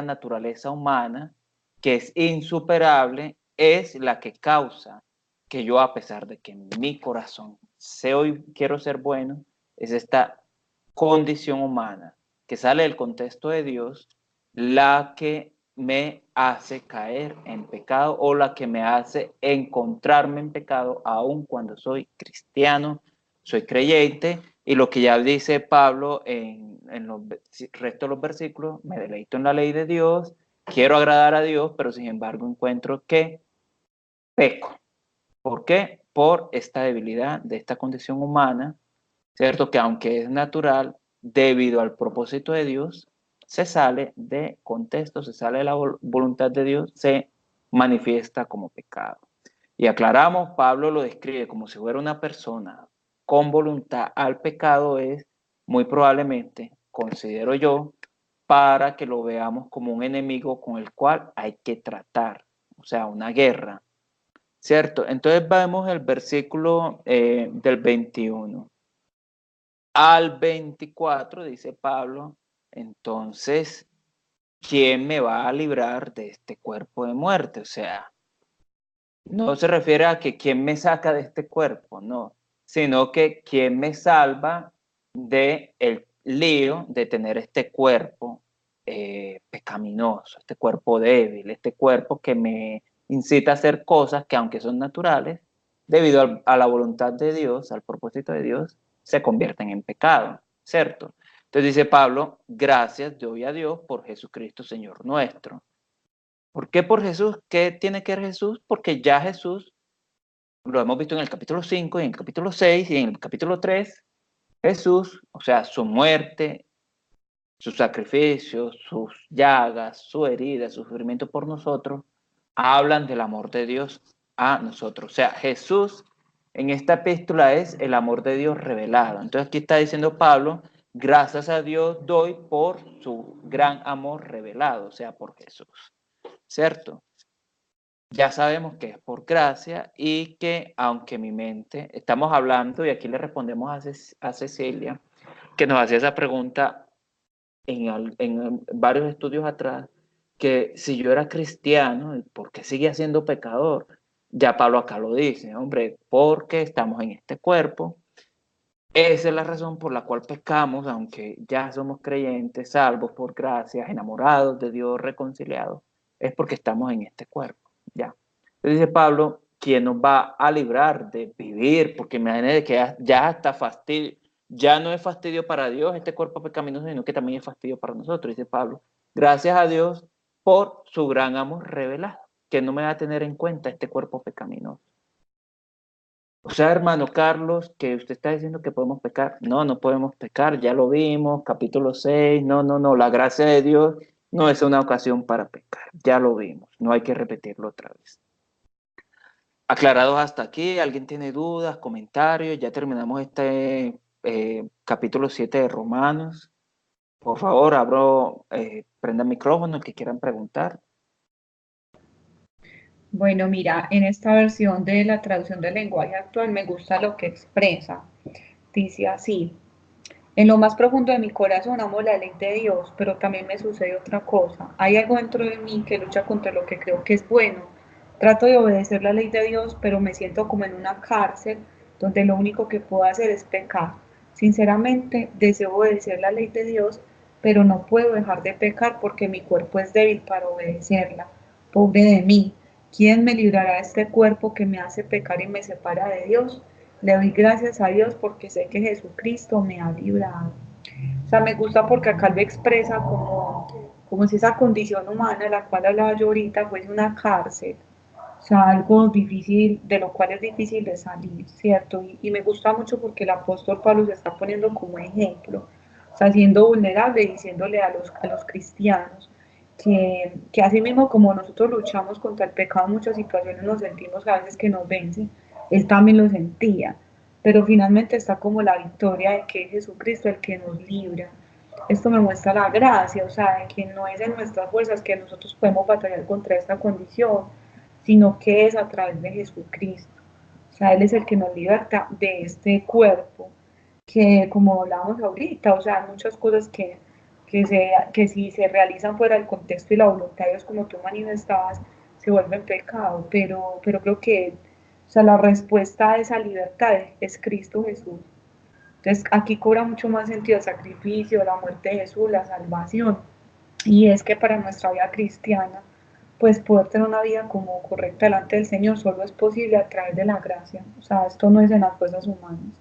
naturaleza humana que es insuperable es la que causa que yo, a pesar de que en mi corazón quiero ser bueno, es esta condición humana que sale del contexto de Dios la que me hace caer en pecado o la que me hace encontrarme en pecado aun cuando soy cristiano, soy creyente, y lo que ya dice Pablo en los restos de los versículos: me deleito en la ley de Dios, quiero agradar a Dios, pero sin embargo encuentro que peco. ¿Por qué? Por esta debilidad de esta condición humana, ¿cierto? Que aunque es natural, debido al propósito de Dios, se sale de contexto, se sale de la voluntad de Dios, se manifiesta como pecado. Y aclaramos, Pablo lo describe como si fuera una persona con voluntad al pecado, es muy probablemente, considero yo, para que lo veamos como un enemigo con el cual hay que tratar, o sea, una guerra, ¿cierto? Entonces vemos el versículo del 21 al 24, dice Pablo: entonces, ¿quién me va a librar de este cuerpo de muerte? O sea, no se refiere a que quién me saca de este cuerpo, no, sino que quién me salva de el lío de tener este cuerpo pecaminoso, este cuerpo débil, este cuerpo que me incita a hacer cosas que, aunque son naturales, debido a la voluntad de Dios, al propósito de Dios, se convierten en pecado, ¿cierto? Entonces dice Pablo: gracias doy a Dios por Jesucristo Señor nuestro. ¿Por qué por Jesús? ¿Qué tiene que ver Jesús? Porque ya Jesús, lo hemos visto en el capítulo 5 y en el capítulo 6 y en el capítulo 3, Jesús, o sea, su muerte, sus sacrificios, sus llagas, su herida, su sufrimiento por nosotros, hablan del amor de Dios a nosotros. O sea, Jesús en esta epístola es el amor de Dios revelado. Entonces aquí está diciendo Pablo: gracias a Dios doy por su gran amor revelado, o sea, por Jesús, ¿cierto? Ya sabemos que es por gracia y que, aunque mi mente, estamos hablando, y aquí le respondemos a Cecilia, que nos hacía esa pregunta en varios estudios atrás, que si yo era cristiano, ¿por qué seguía siendo pecador? Ya Pablo acá lo dice: hombre, porque estamos en este cuerpo. Esa es la razón por la cual pecamos, aunque ya somos creyentes, salvos por gracia, enamorados de Dios, reconciliados, es porque estamos en este cuerpo, ya. Entonces dice Pablo: ¿quién nos va a librar de vivir? Porque imagínense que ya está fastidio, ya no es fastidio para Dios este cuerpo pecaminoso, sino que también es fastidio para nosotros. Dice Pablo: gracias a Dios por su gran amor revelado, que no me va a tener en cuenta este cuerpo pecaminoso. O sea, hermano Carlos, que usted está diciendo que podemos pecar. No, no podemos pecar, ya lo vimos, capítulo 6. No, la gracia de Dios no es una ocasión para pecar, ya lo vimos, no hay que repetirlo otra vez. Aclarados hasta aquí, ¿alguien tiene dudas, comentarios? Ya terminamos este capítulo 7 de Romanos. Por favor, prenda el micrófono, el que quieran preguntar. Bueno, mira, en esta versión de la traducción del lenguaje actual me gusta lo que expresa. Dice así: en lo más profundo de mi corazón amo la ley de Dios, pero también me sucede otra cosa. Hay algo dentro de mí que lucha contra lo que creo que es bueno. Trato de obedecer la ley de Dios, pero me siento como en una cárcel donde lo único que puedo hacer es pecar. Sinceramente, deseo obedecer la ley de Dios, pero no puedo dejar de pecar porque mi cuerpo es débil para obedecerla. Pobre de mí. ¿Quién me librará de este cuerpo que me hace pecar y me separa de Dios? Le doy gracias a Dios porque sé que Jesucristo me ha librado. O sea, me gusta porque acá lo expresa como si esa condición humana de la cual hablaba yo ahorita fuese una cárcel, sea, algo difícil, de lo cual es difícil de salir, ¿cierto? Y me gusta mucho porque el apóstol Pablo se está poniendo como ejemplo, o sea, siendo vulnerable y diciéndole a los cristianos que así mismo como nosotros luchamos contra el pecado en muchas situaciones, nos sentimos a veces que nos vence, él también lo sentía, pero finalmente está como la victoria de que es Jesucristo el que nos libra. Esto me muestra la gracia, o sea, de que no es en nuestras fuerzas que nosotros podemos batallar contra esta condición, sino que es a través de Jesucristo. O sea, Él es el que nos liberta de este cuerpo, que como hablábamos ahorita, o sea, hay muchas cosas que si se realizan fuera del contexto y la voluntad de Dios, como tú manifestabas, se vuelven pecado, pero creo que o sea, la respuesta a esa libertad es Cristo Jesús. Entonces aquí cobra mucho más sentido el sacrificio, la muerte de Jesús, la salvación. Y es que para nuestra vida cristiana, pues poder tener una vida como correcta delante del Señor solo es posible a través de la gracia. O sea, esto no es en las fuerzas humanas.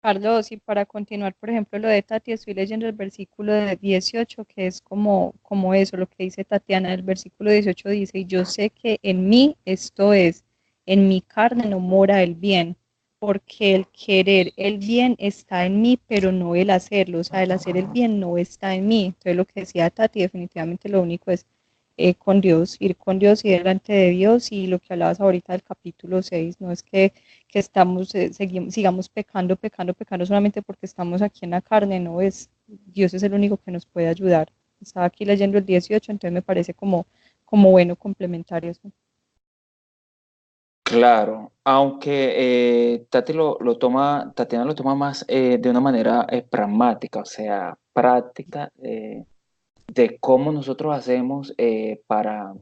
Carlos, y para continuar, por ejemplo, lo de Tati, estoy leyendo el versículo de 18, que es como eso, lo que dice Tatiana, el versículo 18 dice, y yo sé que en mí, esto es, en mi carne no mora el bien, porque el querer el bien está en mí, pero no el hacerlo, o sea, el hacer el bien no está en mí. Entonces, lo que decía Tati, definitivamente lo único es con Dios, ir con Dios y delante de Dios, y lo que hablabas ahorita del capítulo 6, no es que estamos, sigamos pecando, pecando, pecando solamente porque estamos aquí en la carne, no es, Dios es el único que nos puede ayudar. Estaba aquí leyendo el 18, entonces me parece como bueno complementar eso. Claro, aunque Tatiana lo toma más de una manera pragmática, o sea, práctica, de cómo nosotros hacemos para,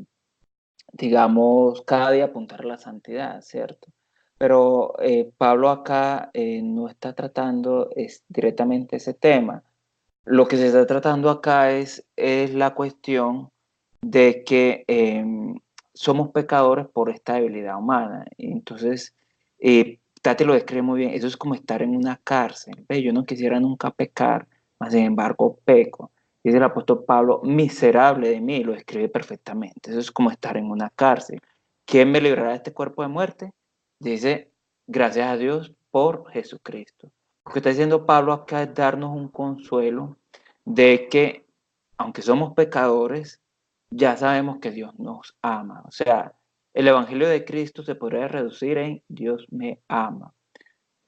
digamos, cada día apuntar a la santidad, ¿cierto? Pero Pablo acá no está tratando directamente ese tema. Lo que se está tratando acá es la cuestión de que somos pecadores por esta debilidad humana. Entonces, Tati lo describe muy bien. Eso es como estar en una cárcel. ¿Ve? Yo no quisiera nunca pecar, mas sin embargo peco. Dice el apóstol Pablo, miserable de mí, lo describe perfectamente. Eso es como estar en una cárcel. ¿Quién me librará de este cuerpo de muerte? Dice, gracias a Dios por Jesucristo. Lo que está diciendo Pablo acá es darnos un consuelo de que, aunque somos pecadores, ya sabemos que Dios nos ama. O sea, el Evangelio de Cristo se podría reducir en Dios me ama.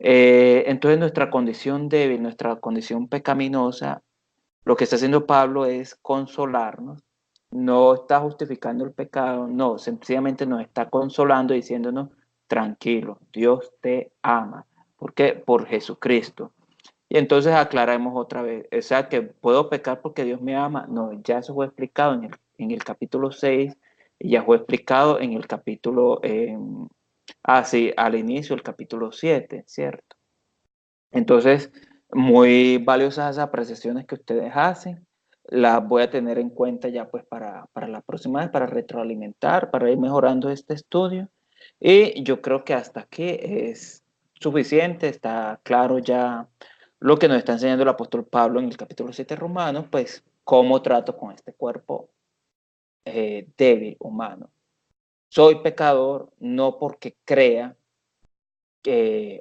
Entonces nuestra condición débil, nuestra condición pecaminosa, lo que está haciendo Pablo es consolarnos. No está justificando el pecado, no, sencillamente nos está consolando diciéndonos, tranquilo, Dios te ama. ¿Por qué? Por Jesucristo. Y entonces aclaramos otra vez, o sea, que puedo pecar porque Dios me ama. No, ya eso fue explicado en el capítulo 6, y ya fue explicado en el capítulo, sí, al inicio del capítulo 7, ¿cierto? Entonces, muy valiosas esas apreciaciones que ustedes hacen, las voy a tener en cuenta ya pues para la próxima vez, para retroalimentar, para ir mejorando este estudio. Y yo creo que hasta aquí es suficiente, está claro ya lo que nos está enseñando el apóstol Pablo en el capítulo 7 de Romanos, pues cómo trato con este cuerpo débil, humano. Soy pecador no porque crea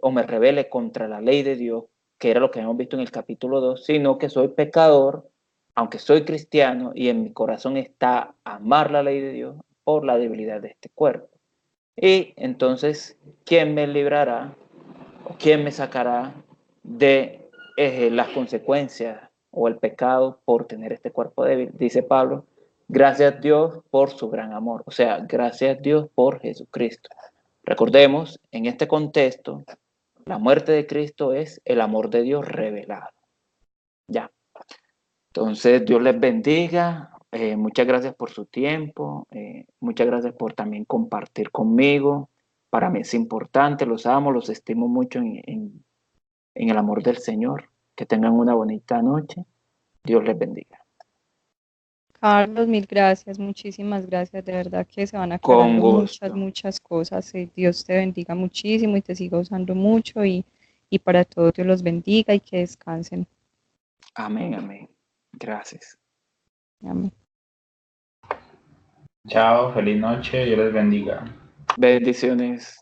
o me rebele contra la ley de Dios, que era lo que hemos visto en el capítulo 2, sino que soy pecador, aunque soy cristiano, y en mi corazón está amar la ley de Dios por la debilidad de este cuerpo. Y entonces, ¿quién me librará o quién me sacará de las consecuencias o el pecado por tener este cuerpo débil? Dice Pablo, gracias a Dios por su gran amor, o sea, gracias a Dios por Jesucristo. Recordemos, en este contexto, la muerte de Cristo es el amor de Dios revelado. Ya. Entonces, Dios les bendiga. Muchas gracias por su tiempo. Muchas gracias por también compartir conmigo. Para mí es importante, los amo, los estimo mucho en el amor del Señor. Que tengan una bonita noche. Dios les bendiga. Carlos, mil gracias, muchísimas gracias, de verdad que se van Con aclarando muchas, gusto. muchas cosas. Dios te bendiga muchísimo y te siga usando mucho y para todos Dios los bendiga y que descansen. Amén, amén. Gracias. Amén. Chao, feliz noche, Dios les bendiga. Bendiciones.